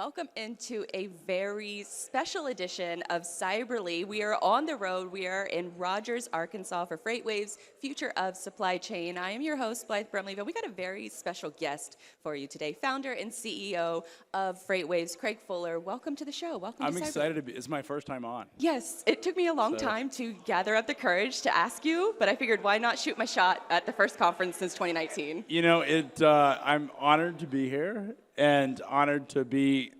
Welcome into a very special edition of Cyberly. We are on the road. We are in Rogers, Arkansas for Freightwaves Future of Supply Chain. I am your host, Blythe Brumleve, and we got a very special guest for you today, founder and CEO of Freightwaves, Craig Fuller. Welcome to the show. Welcome to Cyberly. I'm excited to be. It's my first time on. Yes, it took me a long time to gather up the courage to ask you, but I figured why not shoot my shot at the first conference since 2019? You know, I'm honored to be here and honored to be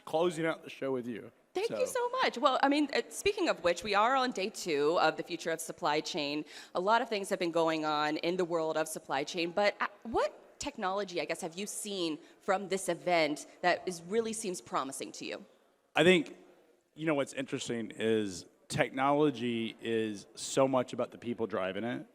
closing out the show with you. Thank you so much. Well, I mean, speaking of which, we are on day 2 of the Future of Supply Chain. A lot of things have been going on in the world of supply chain, but what technology, I guess, have you seen from this event that really seems promising to you? I think, you know, what's interesting is technology is so much about the people driving it.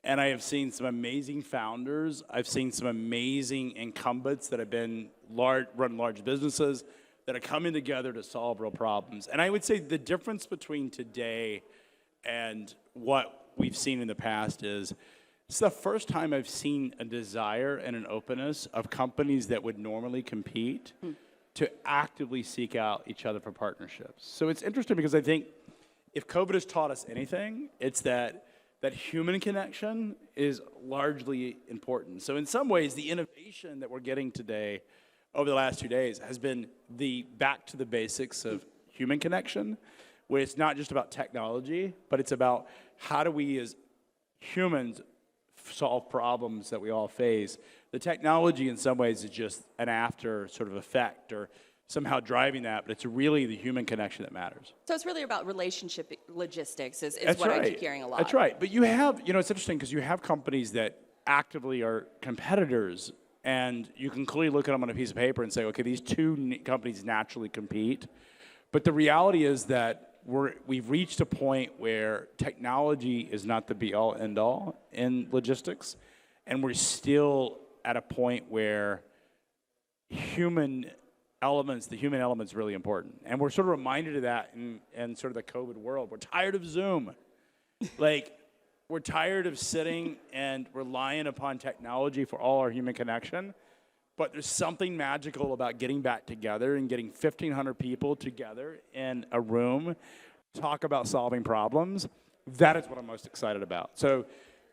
And I have seen some amazing founders. I've seen some amazing incumbents that have been run large businesses that are coming together to solve real problems. And I would say the difference between today and what we've seen in the past is it's the first time I've seen a desire and an openness of companies that would normally compete to actively seek out each other for partnerships. So it's interesting because I think if COVID has taught us anything, it's that human connection is largely important. So in some ways, the innovation that we're getting today over the last 2 days has been the back to the basics of human connection, where it's not just about technology, but it's about how do we as humans solve problems that we all face. The technology in some ways is just an after sort of effect or somehow driving that, but it's really the human connection that matters. So it's really about relationship logistics is That's what right. I keep hearing a lot. That's right. But you have, you know, it's interesting because you have companies that actively are competitors, and you can clearly look at them on a piece of paper and say, okay, these two companies naturally compete. But the reality is that we've reached a point where technology is not the be-all, end-all in logistics, and we're still at a point where the human element's really important. And we're sort of reminded of that in sort of the COVID world. We're tired of Zoom. We're tired of sitting and relying upon technology for all our human connection. But there's something magical about getting back together and getting 1,500 people together in a room, talk about solving problems. That is what I'm most excited about. So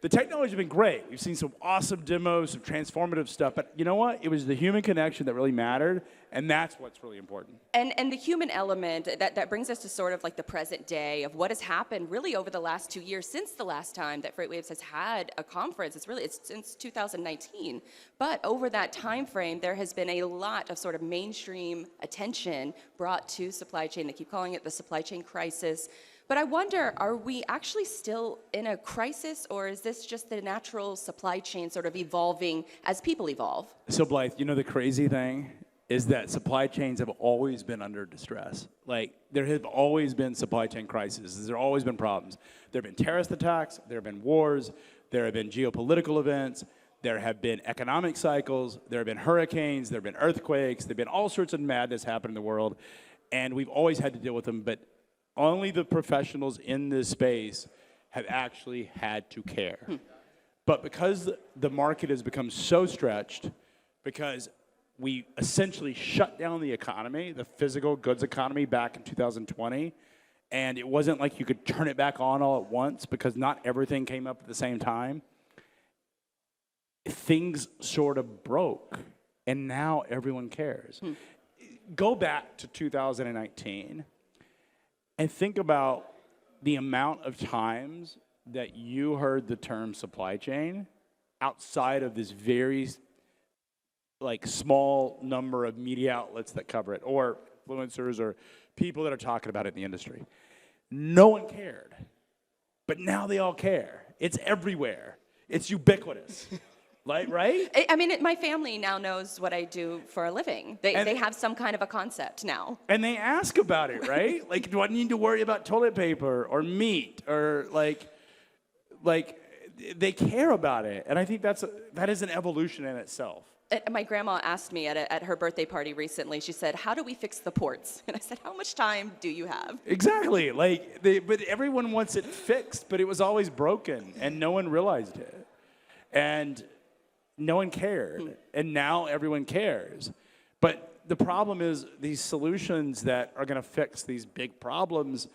the technology has been great. We've seen some awesome demos, some transformative stuff. But you know what? It was the human connection that really mattered, and that's what's really important. And the human element, that brings us to sort of like the present day of what has happened really over the last 2 years since the last time that Freightwaves has had a conference. It's since 2019. But over that time frame, there has been a lot of sort of mainstream attention brought to supply chain. They keep calling it the supply chain crisis. But I wonder, are we actually still in a crisis, or is this just the natural supply chain sort of evolving as people evolve? So Blythe, you know the crazy thing is that supply chains have always been under distress. Like, there have always been supply chain crises. There have always been problems. There have been terrorist attacks. There have been wars. There have been geopolitical events. There have been economic cycles. There have been hurricanes. There have been earthquakes. There have been all sorts of madness happen in the world. And we've always had to deal with them. But only the professionals in this space have actually had to care. But because the market has become so stretched, because we essentially shut down the economy, the physical goods economy back in 2020, and it wasn't like you could turn it back on all at once because not everything came up at the same time, things sort of broke, and now everyone cares. Go back to 2019 and think about the amount of times that you heard the term supply chain outside of this very small number of media outlets that cover it, or influencers, or people that are talking about it in the industry. No one cared, but now they all care. It's everywhere. It's ubiquitous. Right? I mean, my family now knows what I do for a living. They have some kind of a concept now. And they ask about it, right? Like, do I need to worry about toilet paper or meat or like they care about it. And I think that is an evolution in itself. My grandma asked me at her birthday party recently, she said, how do we fix the ports? And I said, how much time do you have? Exactly. But everyone wants it fixed, but it was always broken, and no one realized it. And no one cared, and now everyone cares. But the problem is these solutions that are going to fix these big problems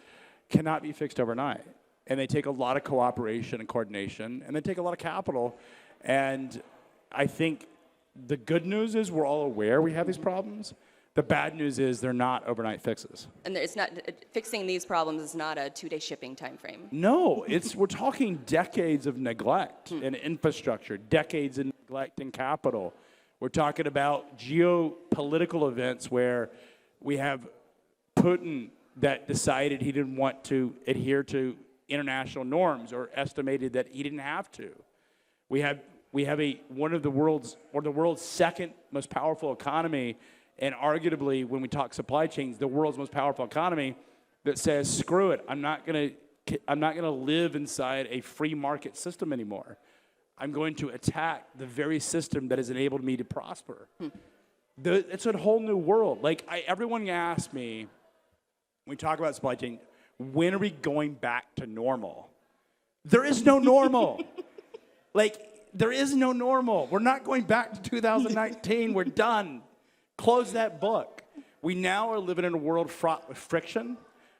cannot be fixed overnight. And they take a lot of cooperation and coordination, and they take a lot of capital. And I think the good news is we're all aware we have these problems. The bad news is they're not overnight fixes. And it's not fixing these problems is not a 2-day shipping time frame. No, we're talking decades of neglect in infrastructure, decades of neglect in capital. We're talking about geopolitical events where we have Putin that decided he didn't want to adhere to international norms or estimated that he didn't have to. We have one of the world's second most powerful economy, and arguably when we talk supply chains, the world's most powerful economy that says, screw it, I'm not gonna live inside a free market system anymore. I'm going to attack the very system that has enabled me to prosper. It's a whole new world. Like everyone asks me, when we talk about supply chain, when are we going back to normal? There is no normal. There is no normal. We're not going back to 2019. We're done. Close that book. We now are living in a world fraught with friction.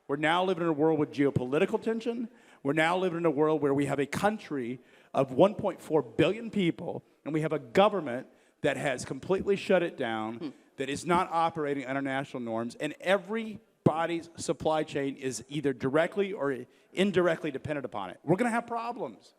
We're now living in a world with geopolitical tension. We're now living in a world where we have a country of 1.4 billion people, and we have a government that has completely shut it down, that is not operating international norms, and everybody's supply chain is either directly or indirectly dependent upon it. We're going to have problems,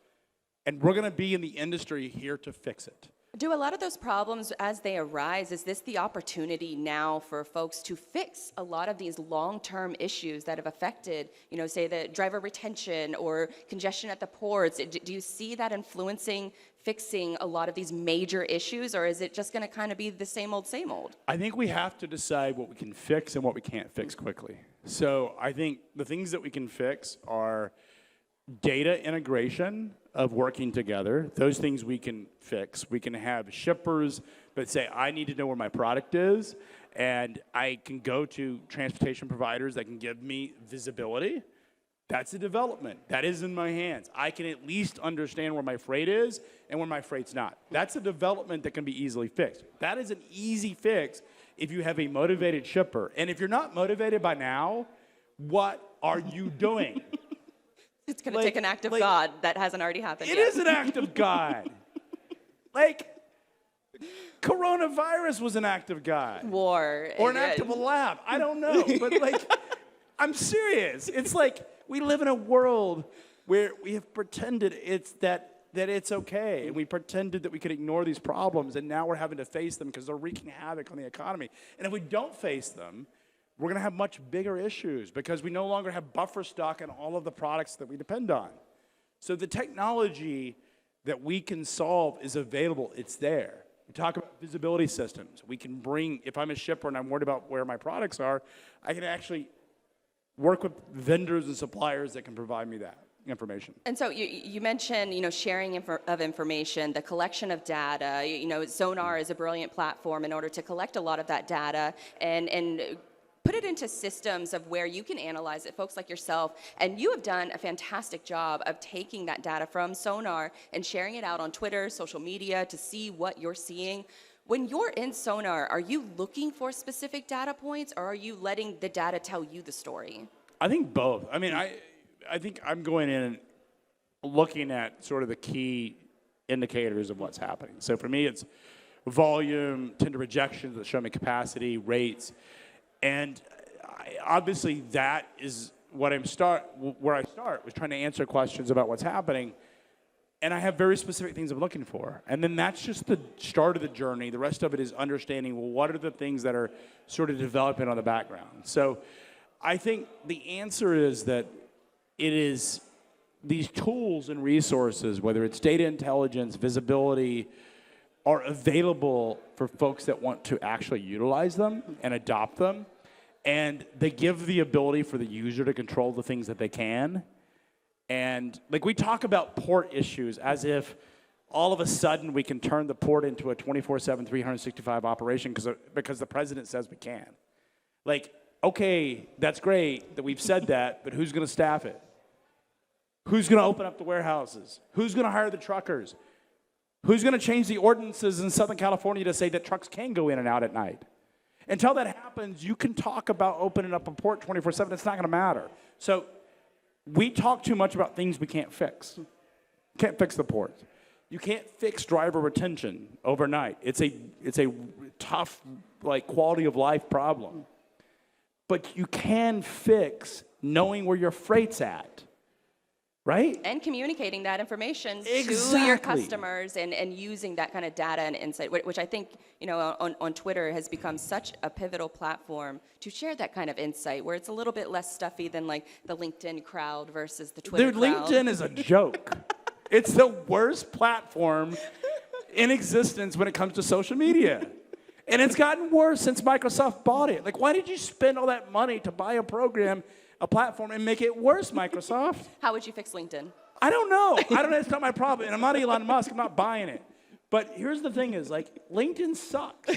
and we're going to be in the industry here to fix it. Do a lot of those problems, as they arise, is this the opportunity now for folks to fix a lot of these long-term issues that have affected, say the driver retention or congestion at the ports? Do you see that influencing fixing a lot of these major issues, or is it just going to kind of be the same old, same old? I think we have to decide what we can fix and what we can't fix quickly. So I think the things that we can fix are data integration of working together. Those things we can fix. We can have shippers that say, I need to know where my product is, and I can go to transportation providers that can give me visibility. That's a development. That is in my hands. I can at least understand where my freight is and where my freight's not. That's a development that can be easily fixed. That is an easy fix if you have a motivated shipper. And if you're not motivated by now, what are you doing? It's going to take an act of God that hasn't already happened yet. It is an act of God. Coronavirus was an act of God. War. Or an act of a lab. I don't know. But, I'm serious. It's like we live in a world where we have pretended that it's okay. And we pretended that we could ignore these problems. And now we're having to face them because they're wreaking havoc on the economy. And if we don't face them, we're going to have much bigger issues because we no longer have buffer stock in all of the products that we depend on. So the technology that we can solve is available. It's there. We talk about visibility systems. We can bring, if I'm a shipper and I'm worried about where my products are, I can actually work with vendors and suppliers that can provide me that information. And so you mentioned, sharing of information, the collection of data. Sonar is a brilliant platform in order to collect a lot of that data and put it into systems of where you can analyze it, folks like yourself, and you have done a fantastic job of taking that data from Sonar and sharing it out on Twitter, social media, to see what you're seeing. When you're in Sonar, are you looking for specific data points, or are you letting the data tell you the story? I think both. I mean, I think I'm going in and looking at sort of the key indicators of what's happening. So for me, it's volume, tender rejections that show me capacity, rates. And obviously, that is where I start was trying to answer questions about what's happening. And I have very specific things I'm looking for. And then that's just the start of the journey. The rest of it is understanding, well, what are the things that are sort of developing on the background? So I think the answer is that it is these tools and resources, whether it's data intelligence, visibility, are available for folks that want to actually utilize them and adopt them. And they give the ability for the user to control the things that they can. And we talk about port issues as if all of a sudden we can turn the port into a 24/7, 365 operation because the president says we can. Okay, that's great that we've said that, but who's going to staff it? Who's going to open up the warehouses? Who's going to hire the truckers? Who's going to change the ordinances in Southern California to say that trucks can go in and out at night? Until that happens, you can talk about opening up a port 24/7. It's not going to matter. So we talk too much about things we can't fix. Can't fix the ports. You can't fix driver retention overnight. It's a tough, like, quality of life problem. But you can fix knowing where your freight's at, right? And communicating that information to Exactly. your customers and using that kind of data and insight, which I think, on Twitter has become such a pivotal platform to share that kind of insight, where it's a little bit less stuffy than like the LinkedIn crowd versus the Twitter Dude, crowd. LinkedIn is a joke. It's the worst platform in existence when it comes to social media. And it's gotten worse since Microsoft bought it. Like, why did you spend all that money to buy a platform, and make it worse, Microsoft? How would you fix LinkedIn? I don't know. It's not my problem. And I'm not Elon Musk. I'm not buying it. But here's the thing is, like, LinkedIn sucks.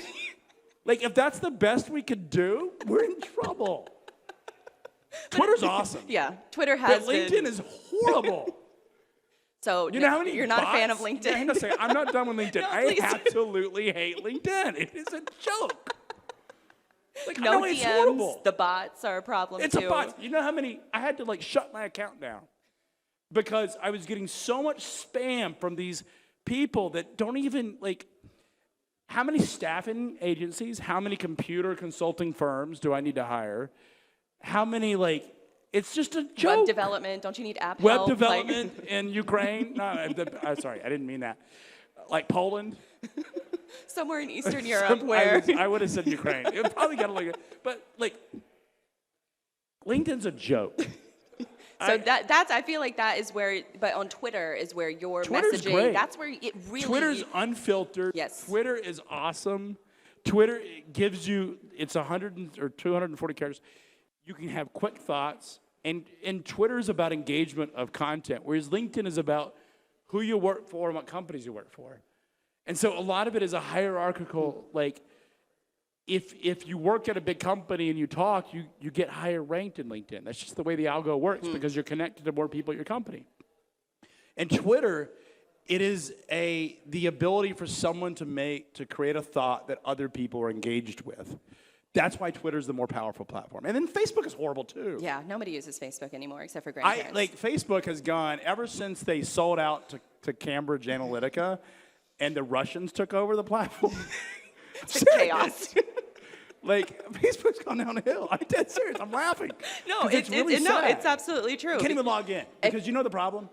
Like, if that's the best we could do, we're in trouble. Twitter's awesome. Yeah, Twitter has But LinkedIn is horrible. So You know how many you're not bots? a fan of LinkedIn? Hang on a second. I'm not done with LinkedIn. No, I please. absolutely hate LinkedIn. It is a joke. Like, I No know it's DMs. horrible. The bots are a problem It's too. a bot. You know how many? I had to, like, shut my account down because I was getting so much spam from these people that don't even, like, how many staffing agencies, how many computer consulting firms do I need to hire? How many, like, it's just a joke. Web development. Don't you need app Web help? development in Ukraine? No, sorry, I didn't mean that. Like Poland? Somewhere in Eastern Europe where... I would have said Ukraine. It probably got to look at, but, like, LinkedIn's a joke. So that's I feel like that is where, but on Twitter is where your Twitter's messaging, great. that's where it really... Twitter's unfiltered. Yes. Twitter is awesome. Twitter gives you, it's 100 or 240 characters. You can have quick thoughts. And Twitter is about engagement of content, whereas LinkedIn is about who you work for and what companies you work for. And so a lot of it is a hierarchical, like, if you work at a big company and you talk, you get higher ranked in LinkedIn. That's just the way the algo works because you're connected to more people at your company. And Twitter, it is the ability for someone to create a thought that other people are engaged with. That's why Twitter's the more powerful platform. And then Facebook is horrible too. Yeah, nobody uses Facebook anymore except for grandparents. Facebook has gone, ever since they sold out to Cambridge Analytica and the Russians took over the platform. It's chaos. Like, Facebook's gone down a hill. I'm dead serious. I'm laughing. No, 'Cause it's really no, sad. it's absolutely true. You can't even log in. Because you know the problem?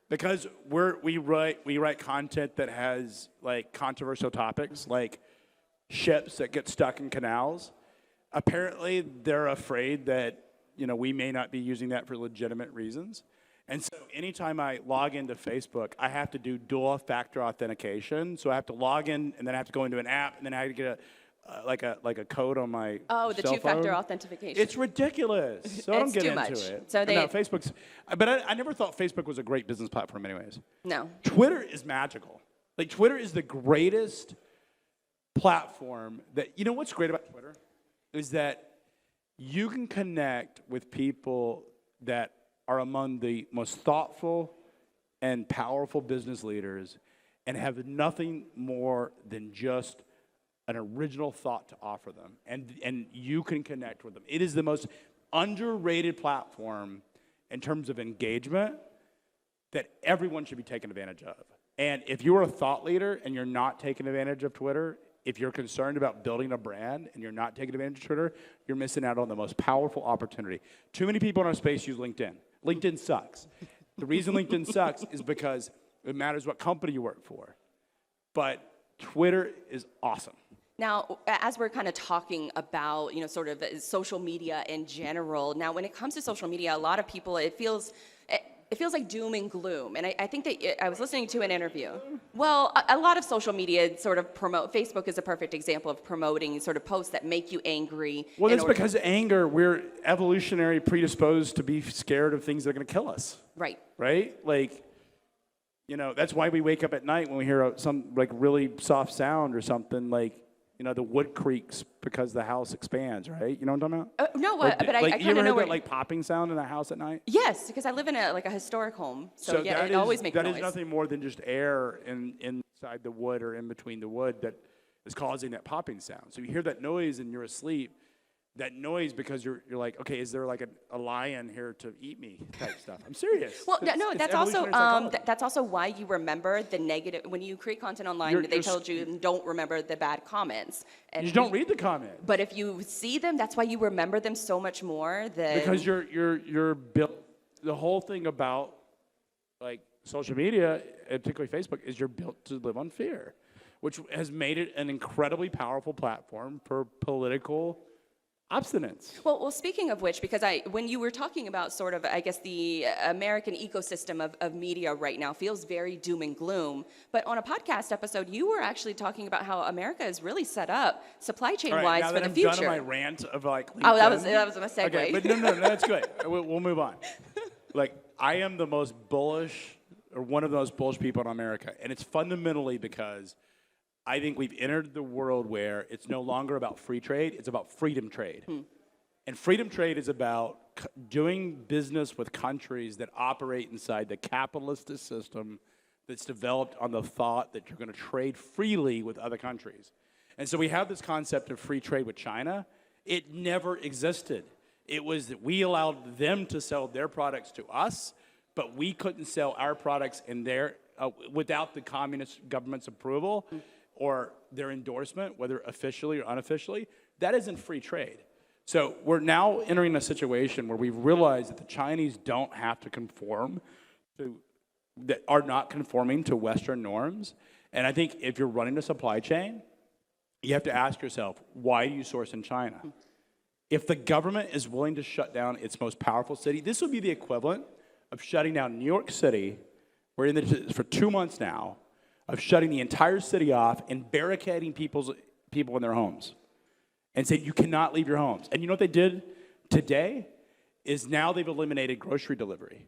Because we write content that has, like, controversial topics, like ships that get stuck in canals. Apparently, they're afraid that, we may not be using that for legitimate reasons. And so anytime I log into Facebook, I have to do dual factor authentication. So I have to log in, and then I have to go into an app, and then I have to get a code on my the cell two-factor phone. authentication. It's ridiculous. So I don't It's get too into much. it. So No, Facebook's. But I never thought Facebook was a great business platform, anyways. No. Twitter is magical. Like, Twitter is the greatest platform that, what's great about Twitter is that you can connect with people that are among the most thoughtful and powerful business leaders and have nothing more than just an original thought to offer them. And you can connect with them. It is the most underrated platform in terms of engagement that everyone should be taking advantage of. And if you're a thought leader and you're not taking advantage of Twitter, if you're concerned about building a brand and you're not taking advantage of Twitter, you're missing out on the most powerful opportunity. Too many people in our space use LinkedIn. LinkedIn sucks. The reason LinkedIn sucks is because it matters what company you work for. But Twitter is awesome. Now, as we're kind of talking about, sort of social media in general, now when it comes to social media, a lot of people, it feels like doom and gloom. And I think that I was listening to an interview. Well, a lot of social media sort of promote, Facebook is a perfect example of promoting sort of posts that make you angry. Well, that's because anger, we're evolutionary predisposed to be scared of things that are going to kill us. Right. Right? Like, that's why we wake up at night when we hear some, like, really soft sound or something, like, the wood creaks because the house expands, right? You know what I'm talking about? No, Or but I like, kind you of ever know heard that, like, popping sound in the house at night? Yes, because I live in a historic home, so yeah, it always makes noise. That is nothing more than just air inside the wood or in between the wood that is causing that popping sound. So you hear that noise and you're asleep. That noise because you're like, okay, is there like a lion here to eat me type stuff? I'm serious. Well, no, It's that's also evolutionary psychology. that's also why you remember the negative when you create content online. They told you don't remember the bad comments, and you don't read the comments. But if you see them, that's why you remember them so much more. Because you're built. The whole thing about like social media, and particularly Facebook, is you're built to live on fear, which has made it an incredibly powerful platform for political abstinence. Well, speaking of which, because when you were talking about sort of, I guess, the American ecosystem of media right now feels very doom and gloom, but on a podcast episode, you were actually talking about how America is really set up supply chain-wise for the future. Now that I'm done on my rant of like LinkedIn, oh, that was a segue. Okay, but no, that's good. We'll move on. Like, I am the most bullish, or one of the most bullish people in America, and it's fundamentally because I think we've entered the world where it's no longer about free trade, it's about freedom trade. And freedom trade is about doing business with countries that operate inside the capitalist system that's developed on the thought that you're going to trade freely with other countries. And so we have this concept of free trade with China. It never existed. It was that we allowed them to sell their products to us, but we couldn't sell our products in their without the communist government's approval or their endorsement, whether officially or unofficially. That isn't free trade. So we're now entering a situation where we've realized that the Chinese don't have to conform to, that are not conforming to Western norms. And I think if you're running a supply chain, you have to ask yourself, why do you source in China? If the government is willing to shut down its most powerful city, this would be the equivalent of shutting down New York City. We're in this for 2 months now, of shutting the entire city off and barricading people in their homes and saying you cannot leave your homes. And you know what they did today is now they've eliminated grocery delivery.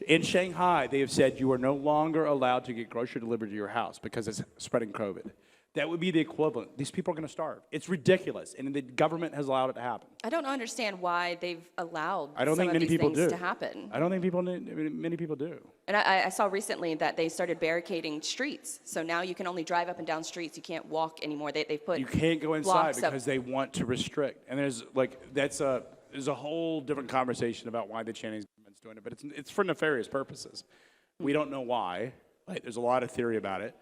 In Shanghai, they have said you are no longer allowed to get grocery delivered to your house because it's spreading COVID. That would be the equivalent. These people are going to starve. It's ridiculous, and the government has allowed it to happen. I don't understand why they've allowed I don't some think of many these people things do. to happen. I don't think many people do. And I saw recently that they started barricading streets. So now you can only drive up and down streets. You can't walk anymore. They've put You can't go inside blocks because they want to restrict. And there's a whole different conversation about why the Chinese government's doing it, but it's for nefarious purposes. We don't know why. Like, there's a lot of theory about it.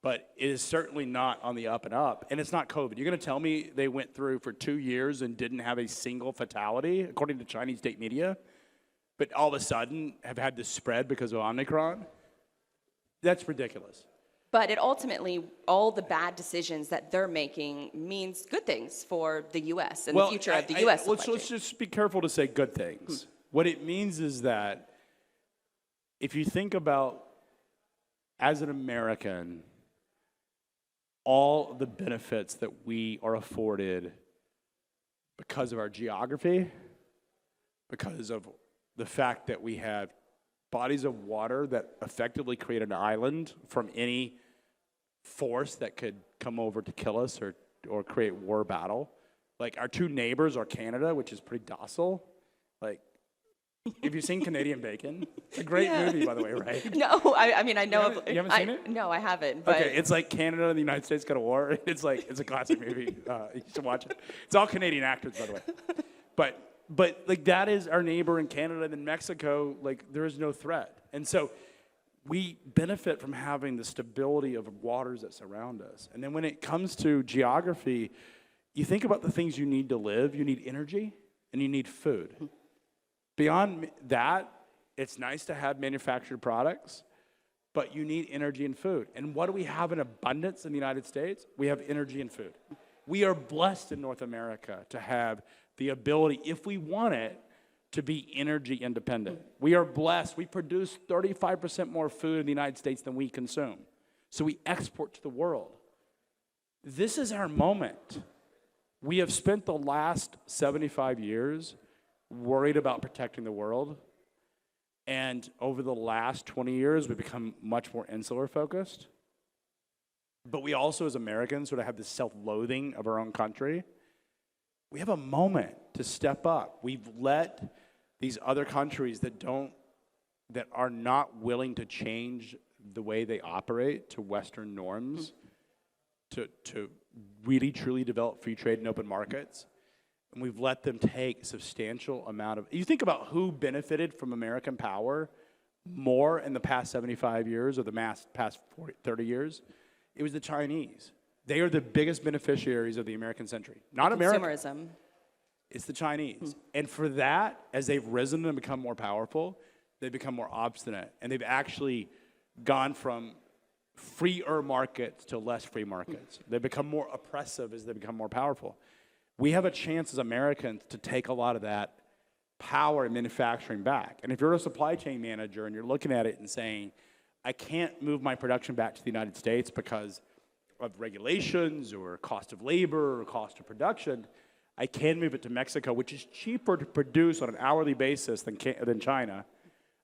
But it is certainly not on the up and up, and it's not COVID. You're going to tell me they went through for 2 years and didn't have a single fatality, according to Chinese state media, but all of a sudden have had this spread because of Omicron? That's ridiculous. But it ultimately, all the bad decisions that they're making means good things for the U.S. and the future of the U.S. Let's just be careful to say good things. What it means is that if you think about, as an American, all the benefits that we are afforded because of our geography, because of the fact that we have bodies of water that effectively create an island from any force that could come over to kill us or create war battle. Like, our two neighbors are Canada, which is pretty docile. Like, have you seen Canadian Bacon? It's a great movie, by the way, right? No, I mean, I know. You haven't seen it? No, I haven't. But Okay, it's like Canada and the United States go to war. It's a classic movie. You should watch it. It's all Canadian actors, by the way. But like, that is our neighbor in Canada. And in Mexico, like, there is no threat. And so we benefit from having the stability of waters that surround us. And then when it comes to geography, you think about the things you need to live. You need energy and you need food. Beyond that, it's nice to have manufactured products, but you need energy and food. And what do we have in abundance in the United States? We have energy and food. We are blessed in North America to have the ability, if we want it, to be energy independent. We are blessed. We produce 35% more food in the United States than we consume. So we export to the world. This is our moment. We have spent the last 75 years worried about protecting the world. And over the last 20 years, we've become much more insular focused. But we also, as Americans, sort of have this self-loathing of our own country. We have a moment to step up. We've let these other countries that are not willing to change the way they operate to Western norms to really truly develop free trade and open markets. And we've let them take a substantial amount of, you think about who benefited from American power more in the past 75 years or the past 30 years, it was the Chinese. They are the biggest beneficiaries of the American century. Not America. Consumerism. It's the Chinese. And for that, as they've risen and become more powerful, they've become more obstinate. And they've actually gone from freer markets to less free markets. They become more oppressive as they become more powerful. We have a chance as Americans to take a lot of that power in manufacturing back. And if you're a supply chain manager and you're looking at it and saying, I can't move my production back to the United States because of regulations or cost of labor or cost of production, I can move it to Mexico, which is cheaper to produce on an hourly basis than China.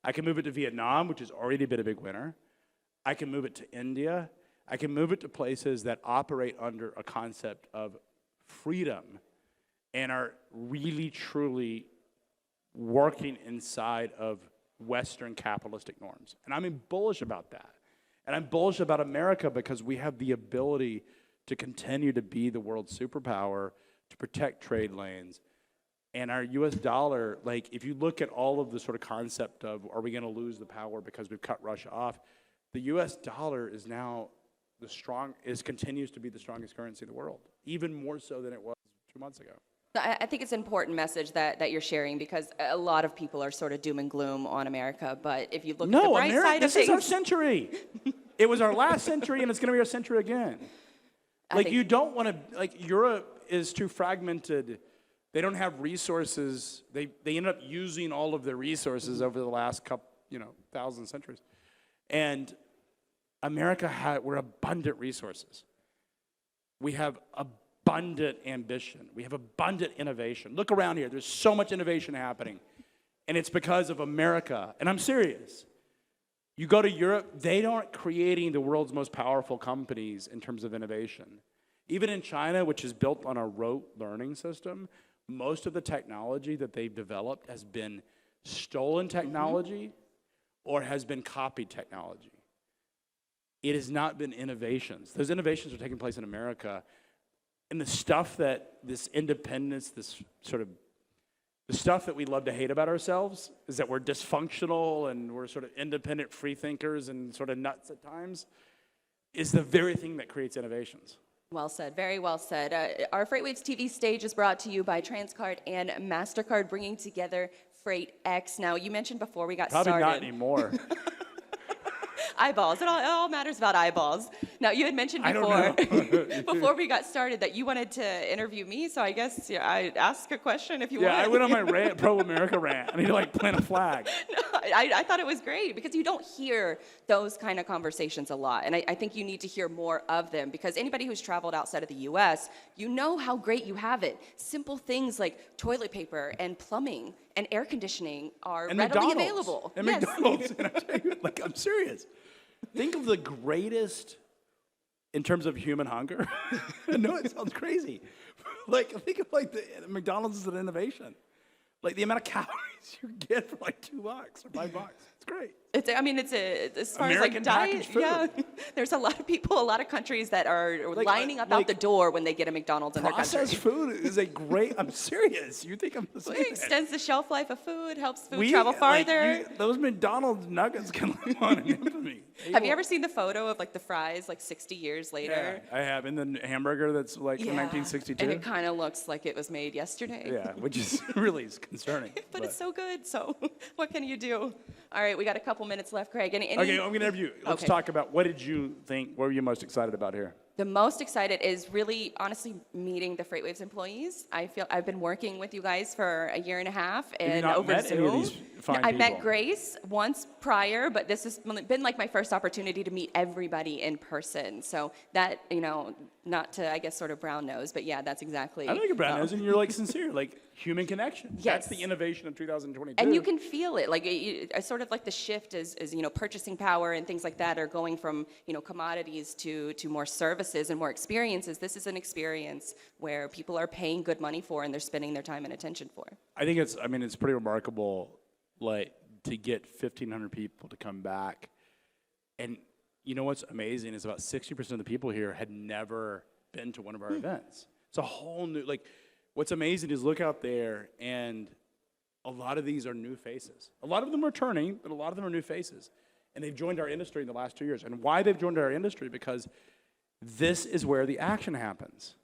I can move it to Vietnam, which has already been a big winner. I can move it to India. I can move it to places that operate under a concept of freedom and are really, truly working inside of Western capitalistic norms. And I'm bullish about that. And I'm bullish about America because we have the ability to continue to be the world superpower, to protect trade lanes. And our US dollar, like if you look at all of the sort of concept of are we going to lose the power because we've cut Russia off, the US dollar is now continues to be the strongest currency in the world, even more so than it was 2 months ago. I think it's an important message that you're sharing because a lot of people are sort of doom and gloom on America. But if you look at the bright side of things, this is our century. It was our last century, and it's going to be our century again. You don't want to. Like Europe is too fragmented. They don't have resources. They end up using all of their resources over the last couple, 1,000 centuries. And America we're abundant resources. We have abundant ambition. We have abundant innovation. Look around here. There's so much innovation happening. And it's because of America. And I'm serious. You go to Europe, they aren't creating the world's most powerful companies in terms of innovation. Even in China, which is built on a rote learning system, most of the technology that they've developed has been stolen technology or has been copied technology. It has not been innovations. Those innovations are taking place in America. And the stuff that this independence, the stuff that we love to hate about ourselves is that we're dysfunctional and we're sort of independent free thinkers and sort of nuts at times, is the very thing that creates innovations. Well said, very well said. Our Freightwaves TV stage is brought to you by Transcard and MasterCard, bringing together FreightX. Now, you mentioned before we got started. Probably not anymore. Eyeballs. It all matters about eyeballs. Now, you had mentioned before, before we got started that you wanted to interview me, so I guess I'd ask a question if you want. Yeah, I went on my pro-America rant. I need to plant a flag. No, I thought it was great because you don't hear those kind of conversations a lot, and I think you need to hear more of them because anybody who's traveled outside of the U.S., you know how great you have it. Simple things like toilet paper and plumbing and air conditioning are readily available. And yes. McDonald's. And I tell you, I'm serious. Think of the greatest in terms of human hunger. I know it sounds crazy. Think of the McDonald's as an innovation. The amount of calories you get for $2 or $5. It's great. It's as far American as diet, packaged food. yeah. There's a lot of people, a lot of countries that are lining up out the door when they get a McDonald's in their country. Processed food is a great. I'm serious. You think I'm saying It extends the shelf life of food, helps food travel farther. Those McDonald's nuggets can live on in infamy. Have you ever seen the photo of the fries 60 years later? Yeah, I have. In the hamburger that's from 1962. And it kind of looks like it was made yesterday. Yeah, which is really concerning. but it's so good. So what can you do? All right, we got a couple minutes left, Craig. Okay, I'm going to interview you. Let's talk about what did you think, what were you most excited about here? The most excited is really, honestly, meeting the Freightwaves employees. I've been working with you guys for a year and a half, and over Zoom. Any of these fine I people? met Grace once prior, but this has been my first opportunity to meet everybody in person. So that, not to, I guess, sort of brown nose, but yeah, that's exactly. I like a brown nose, and you're sincere, human connection. Yes. That's the innovation of 2022. And you can feel it, sort of the shift is purchasing power and things like that are going from commodities to more services and more experiences. This is an experience where people are paying good money for and they're spending their time and attention for. I think it's pretty remarkable, to get 1,500 people to come back, and you know what's amazing is about 60% of the people here had never been to one of our events. It's a whole new, like, what's amazing is look out there, and a lot of these are new faces. A lot of them are returning, but a lot of them are new faces. And they've joined our industry in the last 2 years. And why they've joined our industry? Because this is where the action happens.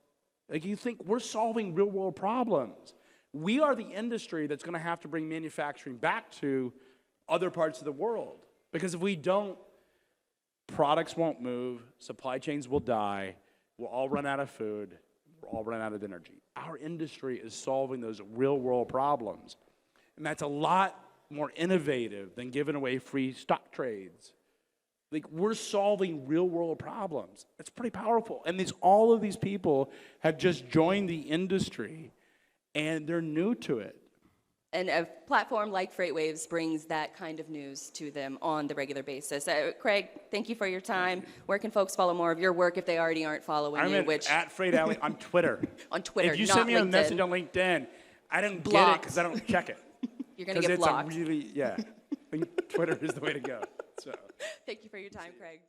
Like, you think we're solving real world problems. We are the industry that's going to have to bring manufacturing back to other parts of the world. Because if we don't, products won't move, supply chains will die, we'll all run out of food, we'll all run out of energy. Our industry is solving those real world problems. And that's a lot more innovative than giving away free stock trades. Like, we're solving real world problems. It's pretty powerful. And all of these people have just joined the industry, and they're new to it. And a platform like Freightwaves brings that kind of news to them on the regular basis. Craig, thank you for your time. Where can folks follow more of your work if they already aren't following you? At Freight Alley on Twitter. On Twitter, if you not send me LinkedIn. a message on LinkedIn, I don't get it because I don't check it. You're going to get blocked. I think Twitter is the way to go. So. Thank you for your time, Craig.